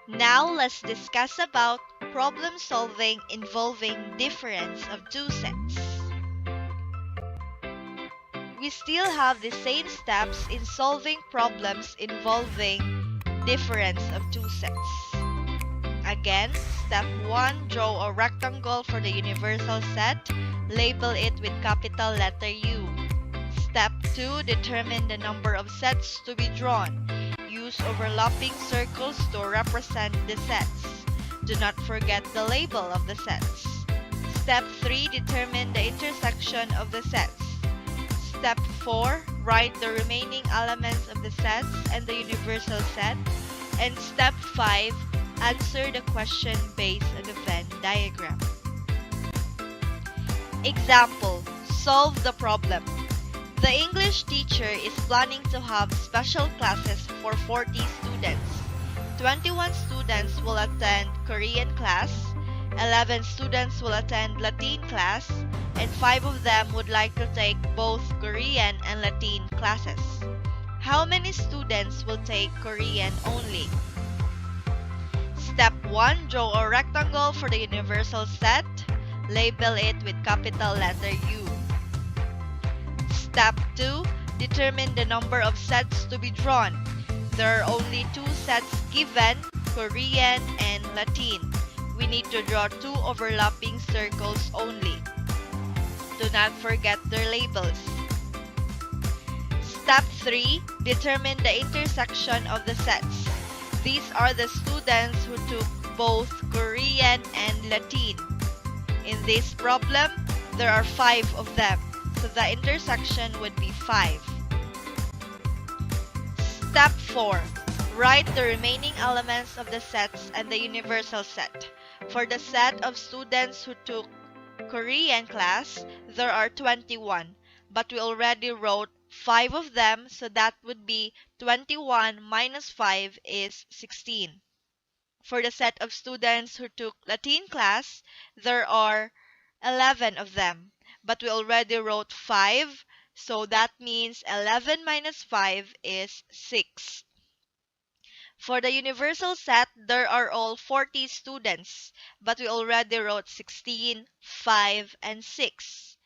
Now let's discuss about problem solving involving difference of two sets. We still have the same steps in solving problems involving difference of two sets. Again, step 1, draw a rectangle for the universal set. Label it with capital letter U. Step 2, determine the number of sets to be drawn. Use overlapping circles to represent the sets. Do not forget the label of the sets. Step 3, determine the intersection of the sets. Step 4, write the remaining elements of the sets and the universal set. And step 5, answer the question based on the Venn diagram. Example, solve the problem. The English teacher is planning to have special classes for 40 students. 21 students will attend Korean class, 11 students will attend Latin class, and 5 of them would like to take both Korean and Latin classes. How many students will take Korean only? Step 1, draw a rectangle for the universal set. Label it with capital letter U. Step 2, determine the number of sets to be drawn. There are only 2 sets given, Korean and Latin. We need to draw 2 overlapping circles only. Do not forget their labels. Step 3, determine the intersection of the sets. These are the students who took both Korean and Latin. In this problem, there are 5 of them, so the intersection would be 5. Step 4. Write the remaining elements of the sets and the universal set. For the set of students who took Korean class, there are 21, but we already wrote 5 of them, so that would be 21 minus 5 is 16. For the set of students who took Latin class, there are 11 of them, but we already wrote 5, so that means 11 minus 5 is 6. For the universal set, there are all 40 students, but we already wrote 16, 5, and 6.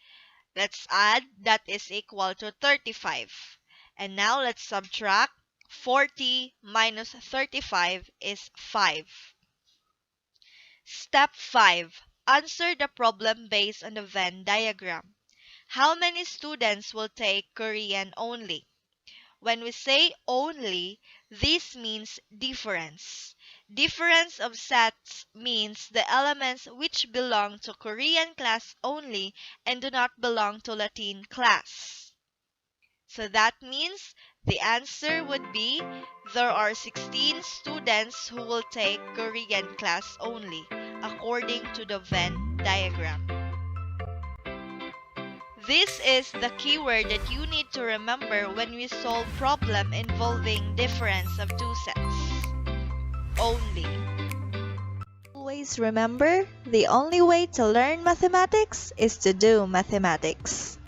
Let's add, that is equal to 35. And now let's subtract. 40 minus 35 is 5. Step 5. Answer the problem based on the Venn diagram. How many students will take Korean only? When we say only, this means difference. Difference of sets means the elements which belong to Korean class only and do not belong to Latin class. So that means the answer would be there are 16 students who will take Korean class only, according to the Venn diagram. This is the keyword that you need to remember when we solve problem involving difference of two sets. Only. Always remember, the only way to learn mathematics is to do mathematics.